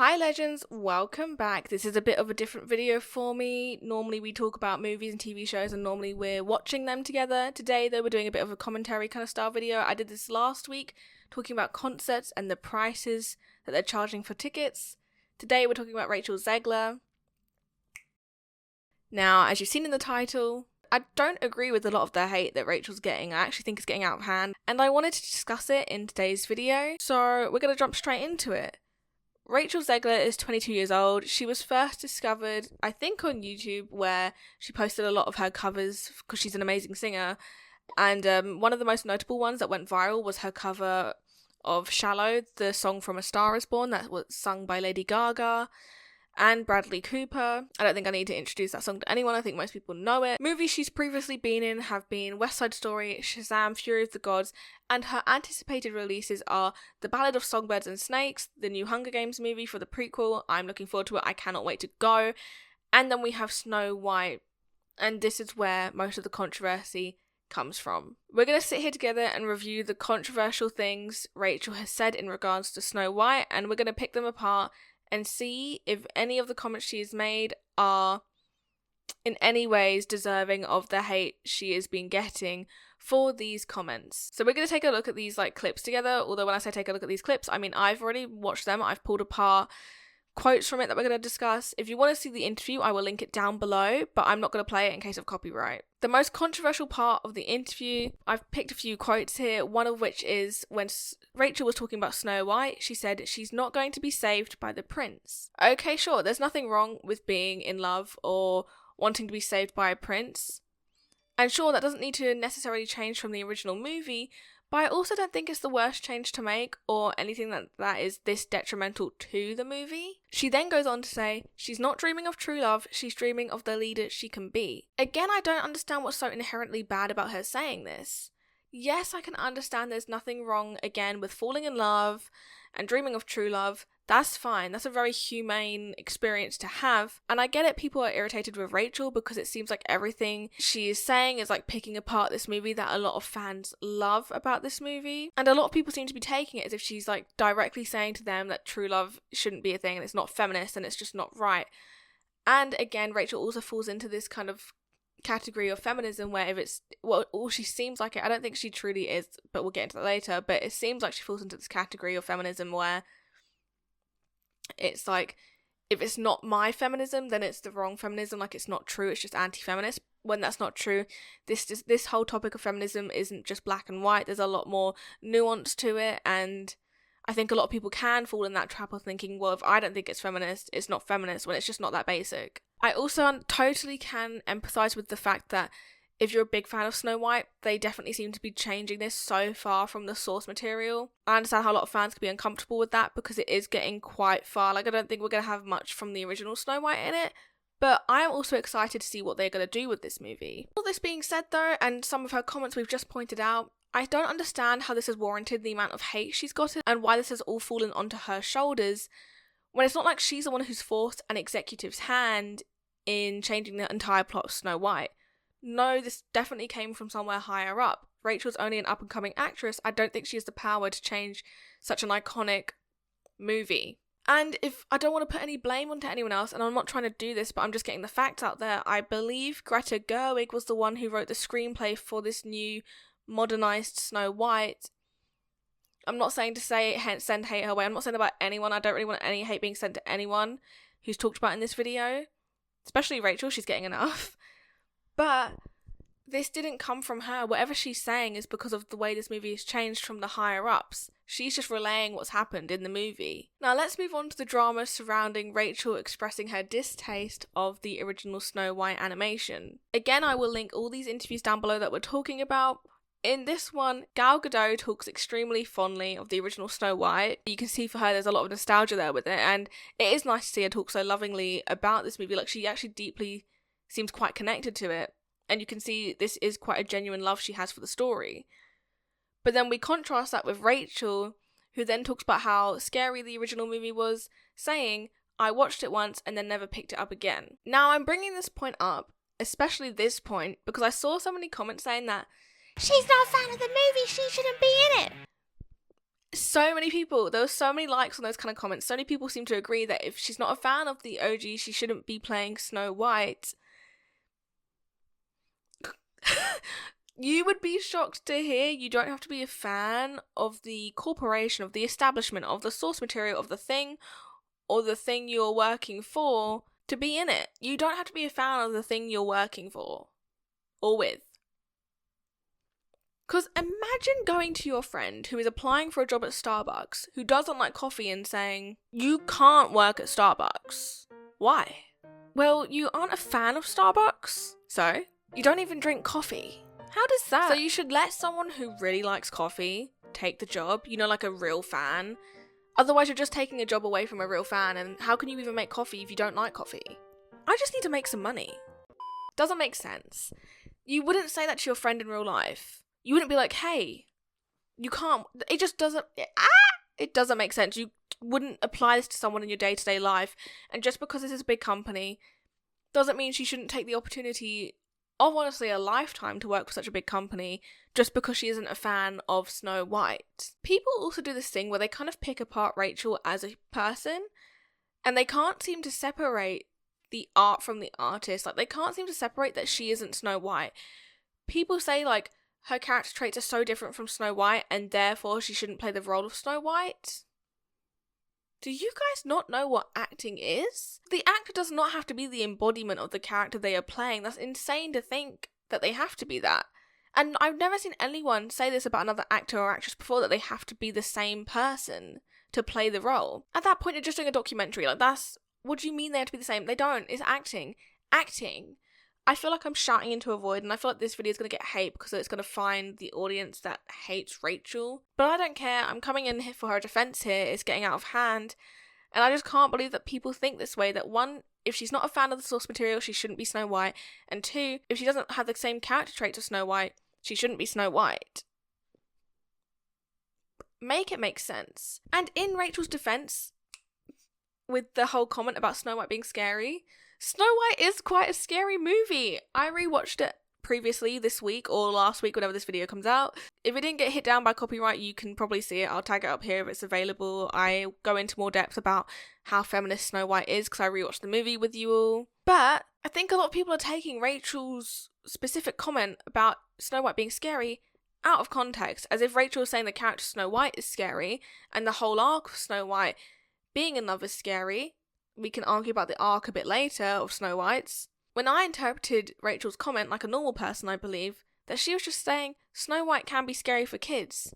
Hi legends, welcome back. This is a bit of a different video for me. Normally we talk about movies and TV shows and normally we're watching them together. Today though we're doing a bit of a commentary kind of style video. I did this last week talking about concerts and the prices that they're charging for tickets. Today we're talking about Rachel Zegler. Now, as you've seen in the title, I don't agree with a lot of the hate that Rachel's getting. I actually think it's getting out of hand and I wanted to discuss it in today's video. So we're going to jump straight into it. Rachel Zegler is 22 years old. She was first discovered, I think, on YouTube, where she posted a lot of her covers because she's an amazing singer. And one of the most notable ones that went viral was her cover of Shallow, the song from A Star Is Born that was sung by Lady Gaga and Bradley Cooper. I don't think I need to introduce that song to anyone. I think most people know it. Movies she's previously been in have been West Side Story, Shazam, Fury of the Gods, and her anticipated releases are The Ballad of Songbirds and Snakes, the new Hunger Games movie for the prequel. I'm looking forward to it. I cannot wait to go. And then we have Snow White. And this is where most of the controversy comes from. We're going to sit here together and review the controversial things Rachel has said in regards to Snow White, and we're going to pick them apart and see if any of the comments she has made are in any ways deserving of the hate she has been getting for these comments. So we're going to take a look at these clips together, although when I say take a look at these clips, I mean I've already watched them. I've pulled apart quotes from it that we're going to discuss. If you want to see the interview, I will link it down below, but I'm not going to play it in case of copyright. The most controversial part of the interview, I've picked a few quotes here, one of which is when Rachel was talking about Snow White, she said she's not going to be saved by the prince. Okay, sure, there's nothing wrong with being in love or wanting to be saved by a prince. And sure, that doesn't need to necessarily change from the original movie, but I also don't think it's the worst change to make or anything that is this detrimental to the movie. She then goes on to say, she's not dreaming of true love, she's dreaming of the leader she can be. Again, I don't understand what's so inherently bad about her saying this. Yes, I can understand there's nothing wrong, again, with falling in love and dreaming of true love. That's fine. That's a very humane experience to have. And I get it, people are irritated with Rachel because it seems like everything she is saying is picking apart this movie that a lot of fans love about this movie. And a lot of people seem to be taking it as if she's directly saying to them that true love shouldn't be a thing and it's not feminist and it's just not right. And again, Rachel also falls into this kind of category of feminism where if it's, well, she seems like it. I don't think she truly is, but we'll get into that later. But it seems like she falls into this category of feminism where it's if it's not my feminism, then it's the wrong feminism, it's not true, it's just anti-feminist, when that's not true. This whole topic of feminism isn't just black and white, there's a lot more nuance to it, and I think a lot of people can fall in that trap of thinking, well, if I don't think it's feminist, it's not feminist, when it's just not that basic. I also totally can empathise with the fact that if you're a big fan of Snow White, they definitely seem to be changing this so far from the source material. I understand how a lot of fans could be uncomfortable with that because it is getting quite far. I don't think we're going to have much from the original Snow White in it, but I am also excited to see what they're going to do with this movie. All this being said though, and some of her comments we've just pointed out, I don't understand how this has warranted the amount of hate she's gotten and why this has all fallen onto her shoulders when it's not like she's the one who's forced an executive's hand in changing the entire plot of Snow White. No, this definitely came from somewhere higher up. Rachel's only an up-and-coming actress. I don't think she has the power to change such an iconic movie. And if I don't want to put any blame onto anyone else, and I'm not trying to do this, but I'm just getting the facts out there, I believe Greta Gerwig was the one who wrote the screenplay for this new modernised Snow White. I'm not saying to send hate her way. I'm not saying about anyone. I don't really want any hate being sent to anyone who's talked about in this video. Especially Rachel, she's getting enough. But this didn't come from her. Whatever she's saying is because of the way this movie has changed from the higher-ups. She's just relaying what's happened in the movie. Now let's move on to the drama surrounding Rachel expressing her distaste of the original Snow White animation. Again, I will link all these interviews down below that we're talking about. In this one, Gal Gadot talks extremely fondly of the original Snow White. You can see for her there's a lot of nostalgia there with it, and it is nice to see her talk so lovingly about this movie. She actually deeply seems quite connected to it, and you can see this is quite a genuine love she has for the story. But then we contrast that with Rachel, who then talks about how scary the original movie was, saying, I watched it once and then never picked it up again. Now I'm bringing this point up, especially this point, because I saw so many comments saying that she's not a fan of the movie, she shouldn't be in it. So many people, there were so many likes on those kind of comments. So many people seem to agree that if she's not a fan of the OG, she shouldn't be playing Snow White. You would be shocked to hear you don't have to be a fan of the corporation, of the establishment, of the source material, of the thing, or the thing you're working for to be in it. You don't have to be a fan of the thing you're working for or with. Because imagine going to your friend who is applying for a job at Starbucks, who doesn't like coffee, and saying, you can't work at Starbucks. Why? Well, you aren't a fan of Starbucks, so you don't even drink coffee. How does that? So you should let someone who really likes coffee take the job, like a real fan. Otherwise you're just taking a job away from a real fan, and how can you even make coffee if you don't like coffee? I just need to make some money. Doesn't make sense. You wouldn't say that to your friend in real life. You wouldn't be like, hey, you can't, it just doesn't, it doesn't make sense. You wouldn't apply this to someone in your day-to-day life, and just because this is a big company doesn't mean she shouldn't take the opportunity of honestly a lifetime to work for such a big company just because she isn't a fan of Snow White. People also do this thing where they kind of pick apart Rachel as a person, and they can't seem to separate the art from the artist. Like, they can't seem to separate that she isn't Snow White. People say, like, her character traits are so different from Snow White and therefore she shouldn't play the role of Snow White. Do you guys not know what acting is? The actor does not have to be the embodiment of the character they are playing. That's insane to think that they have to be that. And I've never seen anyone say this about another actor or actress before, that they have to be the same person to play the role. At that point, you're just doing a documentary. Like, what do you mean they have to be the same? They don't. It's acting. Acting. I feel like I'm shouting into a void, and I feel like this video is going to get hate because it's going to find the audience that hates Rachel. But I don't care. I'm coming in here for her defense here. It's getting out of hand. And I just can't believe that people think this way. That one, if she's not a fan of the source material, she shouldn't be Snow White. And two, if she doesn't have the same character traits of Snow White, she shouldn't be Snow White. Make it make sense. And in Rachel's defense, with the whole comment about Snow White being scary, Snow White is quite a scary movie. I rewatched it previously this week or last week, whenever this video comes out. If it didn't get hit down by copyright, you can probably see it. I'll tag it up here if it's available. I go into more depth about how feminist Snow White is because I rewatched the movie with you all. But I think a lot of people are taking Rachel's specific comment about Snow White being scary out of context, as if Rachel is saying the character Snow White is scary and the whole arc of Snow White being in love is scary. We can argue about the arc a bit later of Snow White's. When I interpreted Rachel's comment like a normal person, I believe that she was just saying Snow White can be scary for kids.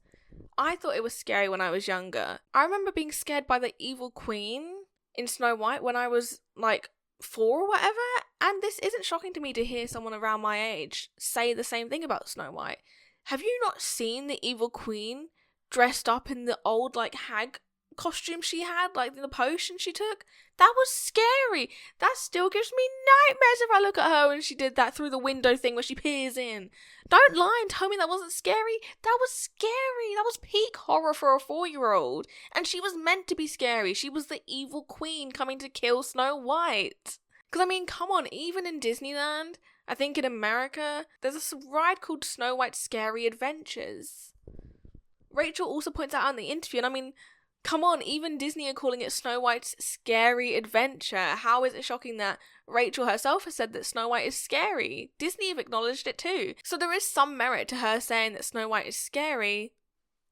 I thought it was scary when I was younger. I remember being scared by the evil queen in Snow White when I was like 4 or whatever, and this isn't shocking to me to hear someone around my age say the same thing about Snow White. Have you not seen the evil queen dressed up in the old like hag costume she had, like the potion she took? That was scary. That still gives me nightmares if I look at her when she did that through the window thing where she peers in. Don't lie and tell me that wasn't scary. That was scary. That was peak horror for a 4-year-old. And she was meant to be scary. She was the evil queen coming to kill Snow White. Because I mean, come on, even in Disneyland, I think in America, there's a ride called Snow White's Scary Adventures. Rachel also points out in the interview, and I mean, come on, even Disney are calling it Snow White's Scary Adventure. How is it shocking that Rachel herself has said that Snow White is scary? Disney have acknowledged it too. So there is some merit to her saying that Snow White is scary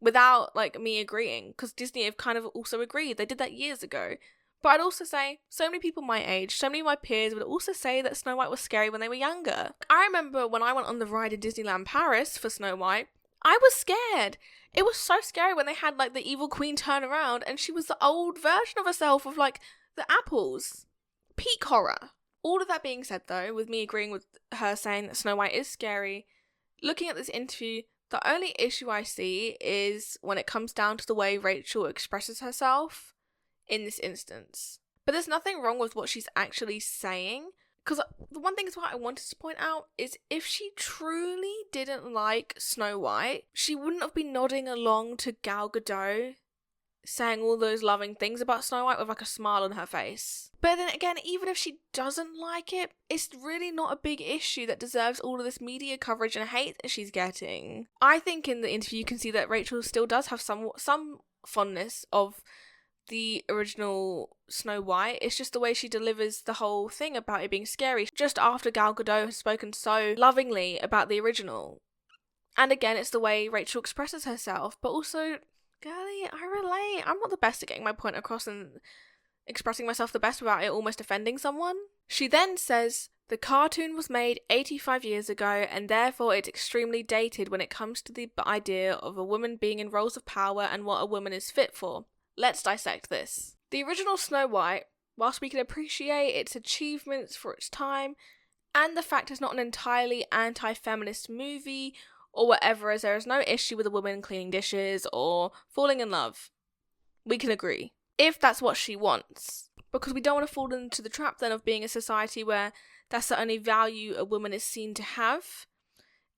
without, like, me agreeing. Because Disney have kind of also agreed. They did that years ago. But I'd also say, so many people my age, so many of my peers would also say that Snow White was scary when they were younger. I remember when I went on the ride in Disneyland Paris for Snow White, I was scared. It was so scary when they had, like, the evil queen turn around and she was the old version of herself with, like, the apples. Peak horror. All of that being said, though, with me agreeing with her saying that Snow White is scary, looking at this interview, the only issue I see is when it comes down to the way Rachel expresses herself in this instance. But there's nothing wrong with what she's actually saying. Because the one thing is what I wanted to point out is if she truly didn't like Snow White, she wouldn't have been nodding along to Gal Gadot saying all those loving things about Snow White with like a smile on her face. But then again, even if she doesn't like it, it's really not a big issue that deserves all of this media coverage and hate that she's getting. I think in the interview you can see that Rachel still does have some fondness of the original Snow White. It's just the way she delivers the whole thing about it being scary, just after Gal Gadot has spoken so lovingly about the original. And again, it's the way Rachel expresses herself, but also, girlie, I relate. I'm not the best at getting my point across and expressing myself the best without it almost offending someone. She then says, the cartoon was made 85 years ago, and therefore it's extremely dated when it comes to the idea of a woman being in roles of power and what a woman is fit for. Let's dissect this. The original Snow White, whilst we can appreciate its achievements for its time, and the fact it's not an entirely anti-feminist movie or whatever, as there is no issue with a woman cleaning dishes or falling in love. We can agree. If that's what she wants. Because we don't want to fall into the trap then of being a society where that's the only value a woman is seen to have.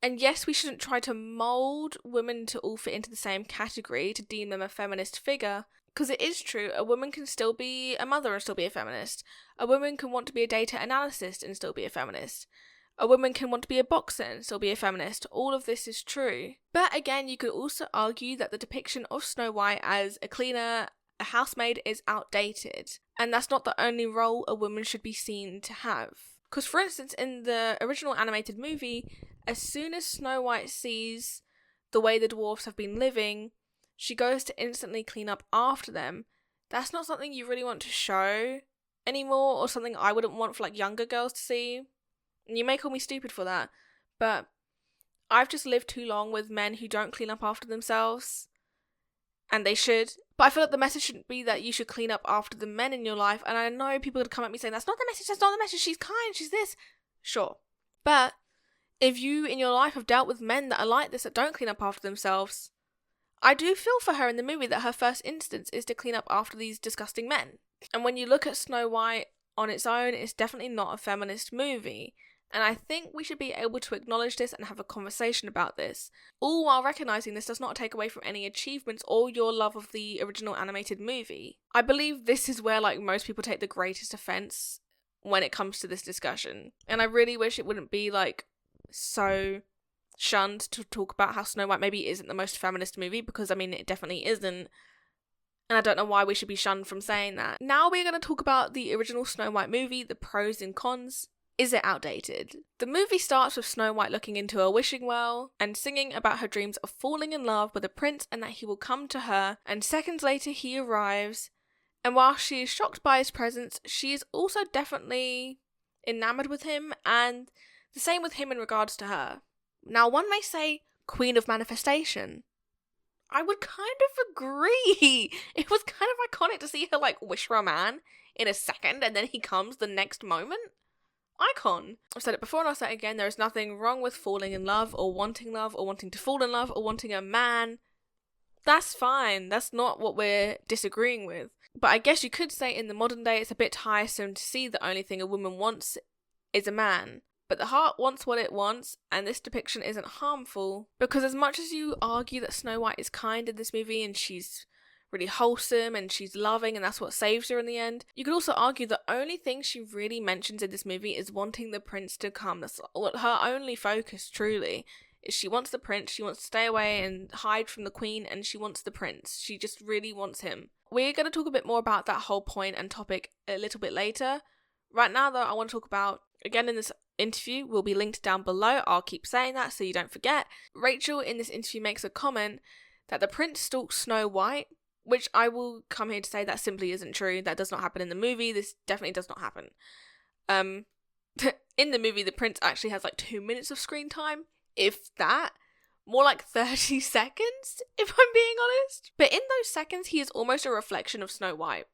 And yes, we shouldn't try to mould women to all fit into the same category to deem them a feminist figure. Because it is true, a woman can still be a mother and still be a feminist. A woman can want to be a data analyst and still be a feminist. A woman can want to be a boxer and still be a feminist. All of this is true. But again, you could also argue that the depiction of Snow White as a cleaner, a housemaid, is outdated. And that's not the only role a woman should be seen to have. Because for instance, in the original animated movie, as soon as Snow White sees the way the dwarfs have been living, she goes to instantly clean up after them. That's not something you really want to show anymore, or something I wouldn't want for like younger girls to see. And you may call me stupid for that, but I've just lived too long with men who don't clean up after themselves, and they should. But I feel like the message shouldn't be that you should clean up after the men in your life, and I know people would come at me saying, that's not the message, she's kind, she's this. Sure. But if you in your life have dealt with men that are like this, that don't clean up after themselves, I do feel for her in the movie that her first instance is to clean up after these disgusting men. And when you look at Snow White on its own, it's definitely not a feminist movie. And I think we should be able to acknowledge this and have a conversation about this, all while recognising this does not take away from any achievements or your love of the original animated movie. I believe this is where like most people take the greatest offence when it comes to this discussion. And I really wish it wouldn't be like so shunned to talk about how Snow White maybe isn't the most feminist movie, because I mean it definitely isn't. And I don't know why we should be shunned from saying that. Now we're going to talk about the original Snow White movie, the pros and cons. Is it outdated? The movie starts with Snow White looking into a wishing well and singing about her dreams of falling in love with a prince and that he will come to her, and seconds later he arrives, and while she is shocked by his presence, she is also definitely enamoured with him, and the same with him in regards to her. Now one may say, Queen of Manifestation. I would kind of agree. It was kind of iconic to see her like wish for a man in a second and then he comes the next moment. Icon. I've said it before and I'll say it again, there is nothing wrong with falling in love or wanting to fall in love or wanting a man. That's fine. That's not what we're disagreeing with. But I guess you could say in the modern day it's a bit tiresome to see the only thing a woman wants is a man. But the heart wants what it wants, and this depiction isn't harmful, because as much as you argue that Snow White is kind in this movie and she's really wholesome and she's loving and that's what saves her in the end, you could also argue the only thing she really mentions in this movie is wanting the prince to come. That's her only focus, truly, is she wants the prince, she wants to stay away and hide from the queen, and she wants the prince. She just really wants him. We're going to talk a bit more about that whole point and topic a little bit later. Right now though, I want to talk about, again in this interview, will be linked down below, I'll keep saying that so you don't forget. Rachel in this interview makes a comment that the prince stalks Snow White, which I will come here to say that simply isn't true. That does not happen in the movie. This definitely does not happen. In the movie, the prince actually has like 2 minutes of screen time, if that. More like 30 seconds, if I'm being honest. But in those seconds, he is almost a reflection of Snow White.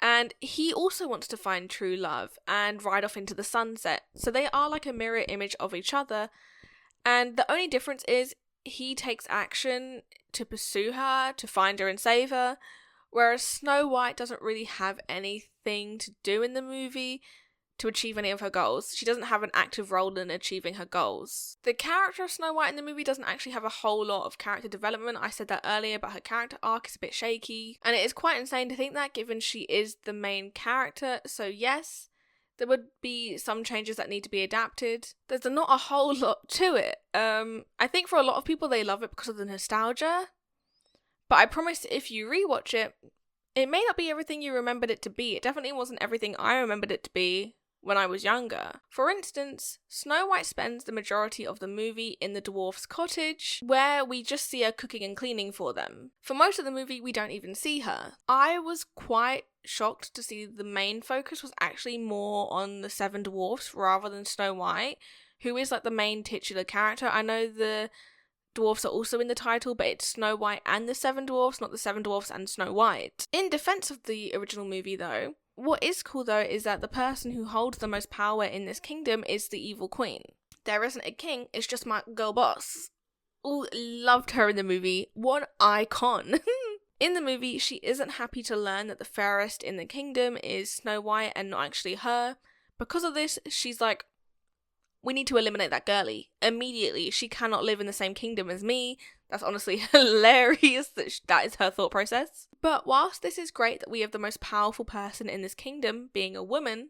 And he also wants to find true love and ride off into the sunset. So they are like a mirror image of each other. And the only difference is he takes action to pursue her, to find her and save her. Whereas Snow White doesn't really have anything to do in the movie to achieve any of her goals. She doesn't have an active role in achieving her goals. The character of Snow White in the movie doesn't actually have a whole lot of character development. I said that earlier, but her character arc is a bit shaky. And it is quite insane to think that, given she is the main character. So yes, there would be some changes that need to be adapted. There's not a whole lot to it. I think for a lot of people, they love it because of the nostalgia. But I promise if you rewatch it, it may not be everything you remembered it to be. It definitely wasn't everything I remembered it to be when I was younger. For instance, Snow White spends the majority of the movie in the dwarf's cottage, where we just see her cooking and cleaning for them. For most of the movie, we don't even see her. I was quite shocked to see the main focus was actually more on the seven dwarfs rather than Snow White, who is like the main titular character. I know the dwarfs are also in the title, but it's Snow White and the seven dwarfs, not the seven dwarfs and Snow White. In defense of the original movie though, what is cool though is that the person who holds the most power in this kingdom is the evil queen. There isn't a king, it's just my girl boss. Ooh, loved her in the movie. What an icon. In the movie, she isn't happy to learn that the fairest in the kingdom is Snow White and not actually her. Because of this, she's like, we need to eliminate that girlie immediately. She cannot live in the same kingdom as me. That's honestly hilarious that is her thought process. But whilst this is great that we have the most powerful person in this kingdom being a woman,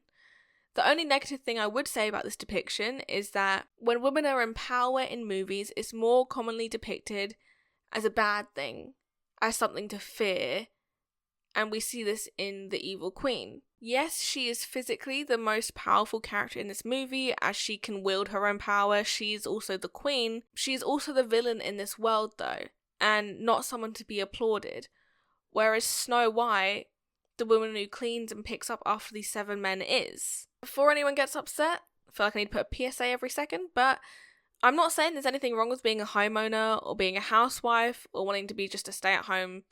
the only negative thing I would say about this depiction is that when women are in power in movies, it's more commonly depicted as a bad thing, as something to fear, and we see this in the evil queen. Yes, she is physically the most powerful character in this movie, as she can wield her own power. She's also the queen. She's also the villain in this world though, and not someone to be applauded. Whereas Snow White, the woman who cleans and picks up after these seven men, is. Before anyone gets upset, I feel like I need to put a PSA every second, but I'm not saying there's anything wrong with being a homeowner or being a housewife or wanting to be just a stay-at-home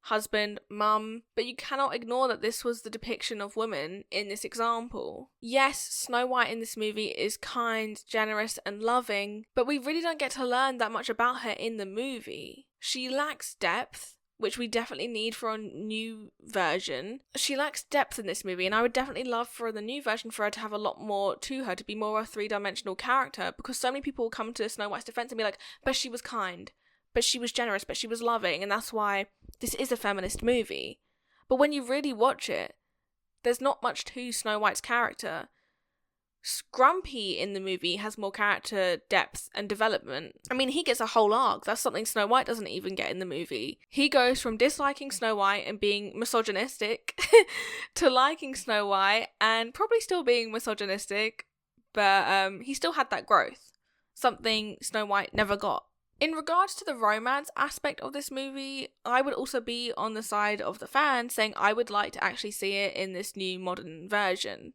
husband, mum, but you cannot ignore that this was the depiction of women in this example. Yes, Snow White in this movie is kind, generous and loving, but we really don't get to learn that much about her in the movie. She lacks depth, which we definitely need for a new version. She lacks depth in this movie, and I would definitely love for the new version for her to have a lot more to her, to be more of a three-dimensional character, because so many people will come to Snow White's defense and be like, but she was kind, but she was generous, but she was loving, and that's why this is a feminist movie. But when you really watch it, there's not much to Snow White's character. Grumpy in the movie has more character depth and development. I mean, he gets a whole arc. That's something Snow White doesn't even get in the movie. He goes from disliking Snow White and being misogynistic to liking Snow White and probably still being misogynistic, but he still had that growth. Something Snow White never got. In regards to the romance aspect of this movie, I would also be on the side of the fans saying I would like to actually see it in this new modern version.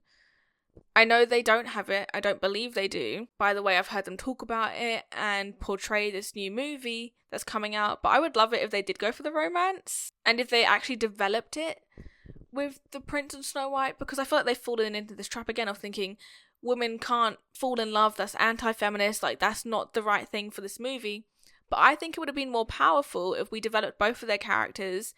I know they don't have it, I don't believe they do. By the way, I've heard them talk about it and portray this new movie that's coming out, but I would love it if they did go for the romance, and if they actually developed it with the Prince and Snow White, because I feel like they've fallen into this trap again of thinking women can't fall in love, that's anti-feminist, like that's not the right thing for this movie. But I think it would have been more powerful if we developed both of their characters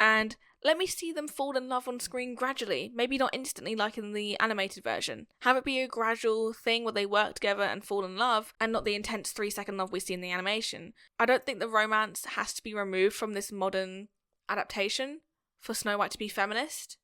and let me see them fall in love on screen gradually. Maybe not instantly like in the animated version. Have it be a gradual thing where they work together and fall in love, and not the intense 3-second love we see in the animation. I don't think the romance has to be removed from this modern adaptation for Snow White to be feminist.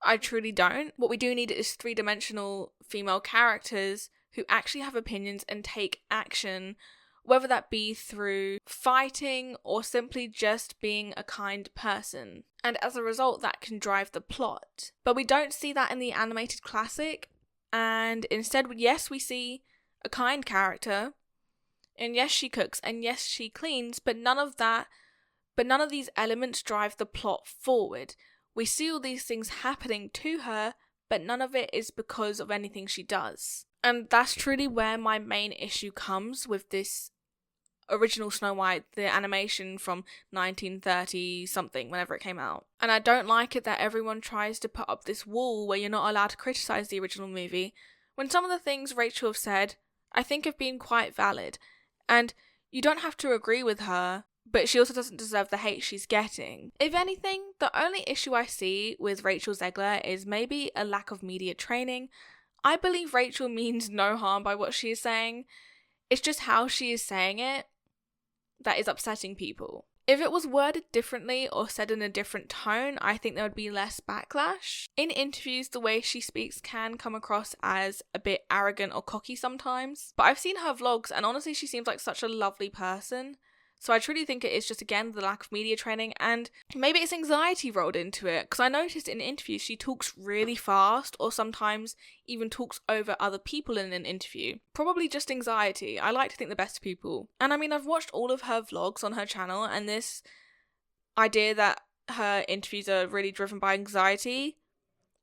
I truly don't. What we do need is three-dimensional female characters who actually have opinions and take action, whether that be through fighting or simply just being a kind person. And as a result, that can drive the plot. But we don't see that in the animated classic, and instead, yes, we see a kind character, and yes, she cooks, and yes, she cleans, but none of these elements drive the plot forward. We see all these things happening to her, but none of it is because of anything she does. And that's truly where my main issue comes with this original Snow White, the animation from 1930 something, whenever it came out. And I don't like it that everyone tries to put up this wall where you're not allowed to criticize the original movie, when some of the things Rachel have said, I think have been quite valid. And you don't have to agree with her, but she also doesn't deserve the hate she's getting. If anything, the only issue I see with Rachel Zegler is maybe a lack of media training. I believe Rachel means no harm by what she is saying. It's just how she is saying it that is upsetting people. If it was worded differently or said in a different tone, I think there would be less backlash. In interviews, the way she speaks can come across as a bit arrogant or cocky sometimes. But I've seen her vlogs and honestly she seems like such a lovely person. So I truly think it is just, again, the lack of media training, and maybe it's anxiety rolled into it, because I noticed in interviews she talks really fast, or sometimes even talks over other people in an interview. Probably just anxiety. I like to think the best of people. And I mean, I've watched all of her vlogs on her channel, and this idea that her interviews are really driven by anxiety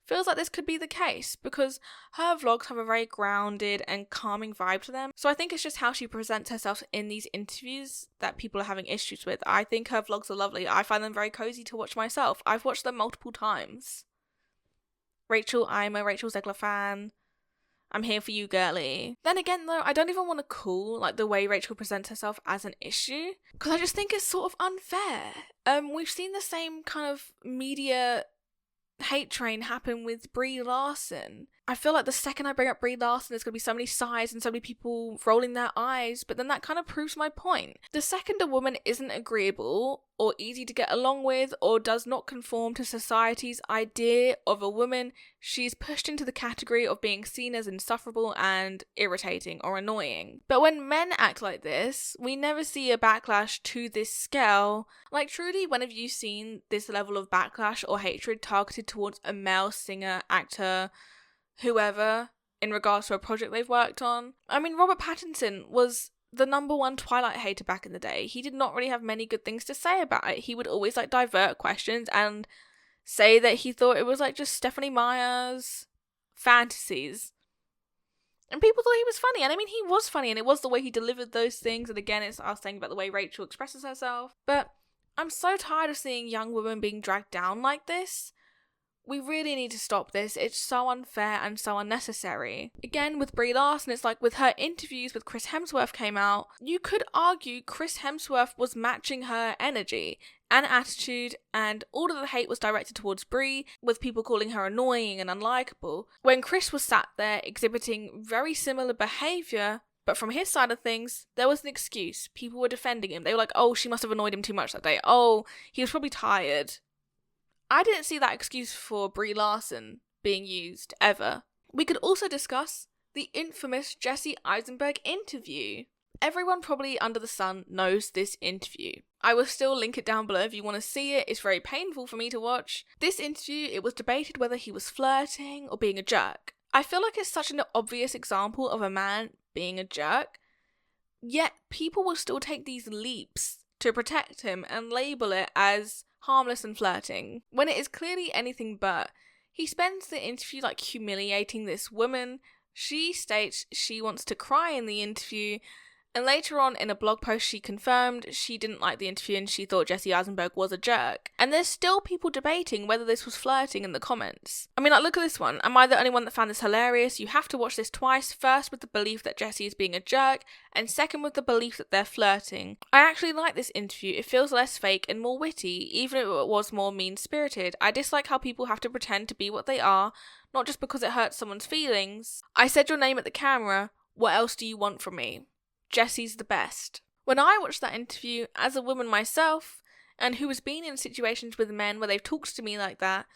feels like this could be the case, because her vlogs have a very grounded and calming vibe to them. So I think it's just how she presents herself in these interviews that people are having issues with. I think her vlogs are lovely. I find them very cozy to watch myself. I've watched them multiple times. Rachel, I'm a Rachel Zegler fan. I'm here for you, girly. Then again, though, I don't even want to call like the way Rachel presents herself as an issue, because I just think it's sort of unfair. We've seen the same kind of media hate train happen with Brie Larson. I feel like the second I bring up Brie Larson, there's going to be so many sighs and so many people rolling their eyes, but then that kind of proves my point. The second a woman isn't agreeable or easy to get along with or does not conform to society's idea of a woman, she's pushed into the category of being seen as insufferable and irritating or annoying. But when men act like this, we never see a backlash to this scale. Like, truly, when have you seen this level of backlash or hatred targeted towards a male singer, actor, whoever, in regards to a project they've worked on? I mean, Robert Pattinson was the #1 Twilight hater back in the day. He did not really have many good things to say about it. He would always like divert questions and say that he thought it was like just Stephanie Meyer's fantasies. And people thought he was funny. And I mean, he was funny, and it was the way he delivered those things. And again, it's us saying about the way Rachel expresses herself. But I'm so tired of seeing young women being dragged down like this. We really need to stop this. It's so unfair and so unnecessary. Again, with Brie Larson, it's like with her interviews with Chris Hemsworth came out, you could argue Chris Hemsworth was matching her energy and attitude, and all of the hate was directed towards Brie, with people calling her annoying and unlikable, when Chris was sat there exhibiting very similar behaviour. But from his side of things, there was an excuse. People were defending him. They were like, oh, she must have annoyed him too much that day. Oh, he was probably tired. I didn't see that excuse for Brie Larson being used, ever. We could also discuss the infamous Jesse Eisenberg interview. Everyone probably under the sun knows this interview. I will still link it down below if you want to see it. It's very painful for me to watch. This interview, it was debated whether he was flirting or being a jerk. I feel like it's such an obvious example of a man being a jerk, yet people will still take these leaps to protect him and label it as harmless and flirting, when it is clearly anything but. He spends the interview like humiliating this woman. She states she wants to cry in the interview, and later on in a blog post she confirmed she didn't like the interview and she thought Jesse Eisenberg was a jerk. And there's still people debating whether this was flirting in the comments. I mean, like, look at this one. Am I the only one that found this hilarious? You have to watch this twice. First with the belief that Jesse is being a jerk, and second with the belief that they're flirting. I actually like this interview. It feels less fake and more witty, even if it was more mean-spirited. I dislike how people have to pretend to be what they are, not just because it hurts someone's feelings. I said your name at the camera. What else do you want from me? Jesse's the best. When I watched that interview, as a woman myself, and who has been in situations with men where they've talked to me like that,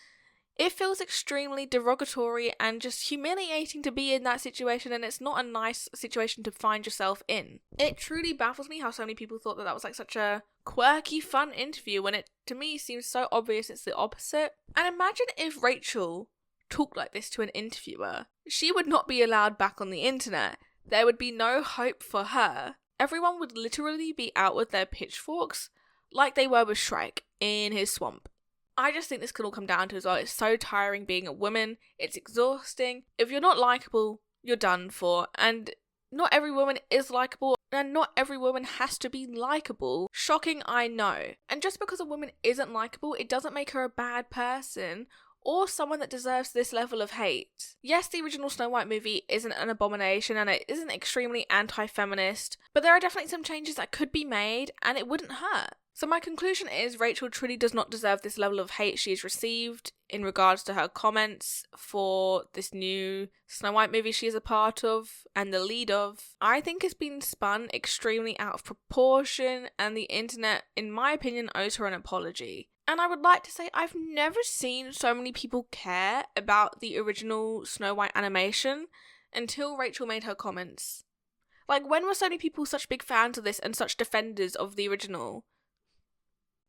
it feels extremely derogatory and just humiliating to be in that situation, and it's not a nice situation to find yourself in. It truly baffles me how so many people thought that that was like such a quirky, fun interview, when it, to me, seems so obvious it's the opposite. And imagine if Rachel talked like this to an interviewer. She would not be allowed back on the internet. There would be no hope for her. Everyone would literally be out with their pitchforks, like they were with Shrek in his swamp. I just think this could all come down to as well, it's so tiring being a woman, it's exhausting. If you're not likeable, you're done for, and not every woman is likeable, and not every woman has to be likeable. Shocking, I know. And just because a woman isn't likeable, it doesn't make her a bad person, or someone that deserves this level of hate. Yes, the original Snow White movie isn't an abomination and it isn't extremely anti-feminist, but there are definitely some changes that could be made and it wouldn't hurt. So my conclusion is Rachel truly does not deserve this level of hate she has received in regards to her comments for this new Snow White movie she is a part of and the lead of. I think it's been spun extremely out of proportion, and the internet, in my opinion, owes her an apology. And I would like to say I've never seen so many people care about the original Snow White animation until Rachel made her comments. Like, when were so many people such big fans of this and such defenders of the original?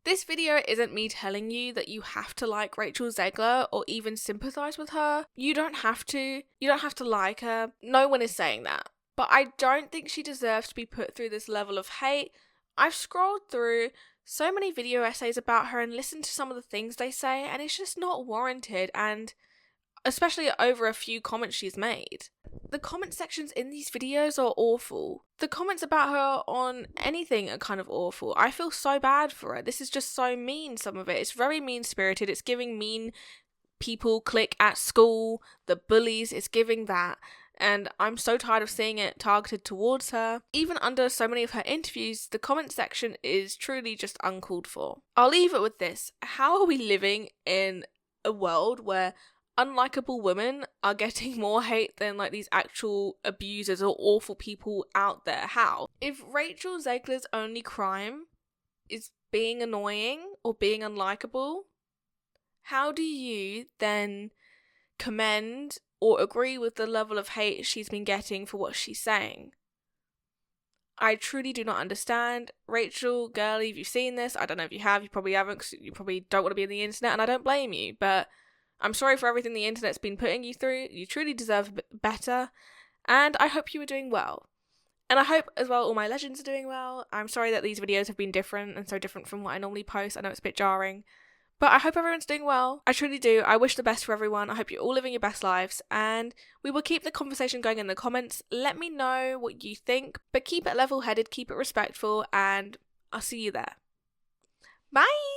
This video isn't me telling you that you have to like Rachel Zegler or even sympathise with her. You don't have to. You don't have to like her. No one is saying that. But I don't think she deserves to be put through this level of hate. I've scrolled through so many video essays about her and listened to some of the things they say, and it's just not warranted, and especially over a few comments she's made. The comment sections in these videos are awful. The comments about her on anything are kind of awful. I feel so bad for her. This is just so mean, some of it. It's very mean-spirited. It's giving mean people click at school, the bullies, it's giving that. And I'm so tired of seeing it targeted towards her. Even under so many of her interviews, the comment section is truly just uncalled for. I'll leave it with this. How are we living in a world where unlikable women are getting more hate than like these actual abusers or awful people out there? How? If Rachel Zegler's only crime is being annoying or being unlikable, how do you then commend or agree with the level of hate she's been getting for what she's saying? I truly do not understand. Rachel, girlie, if you've seen this, I don't know if you have, you probably haven't, because you probably don't want to be on the internet, and I don't blame you, but I'm sorry for everything the internet's been putting you through. You truly deserve better, and I hope you are doing well. And I hope as well all my legends are doing well. I'm sorry that these videos have been different and so different from what I normally post. I know it's a bit jarring, but I hope everyone's doing well. I truly do. I wish the best for everyone. I hope you're all living your best lives, and we will keep the conversation going in the comments. Let me know what you think, but keep it level-headed, keep it respectful, and I'll see you there. Bye!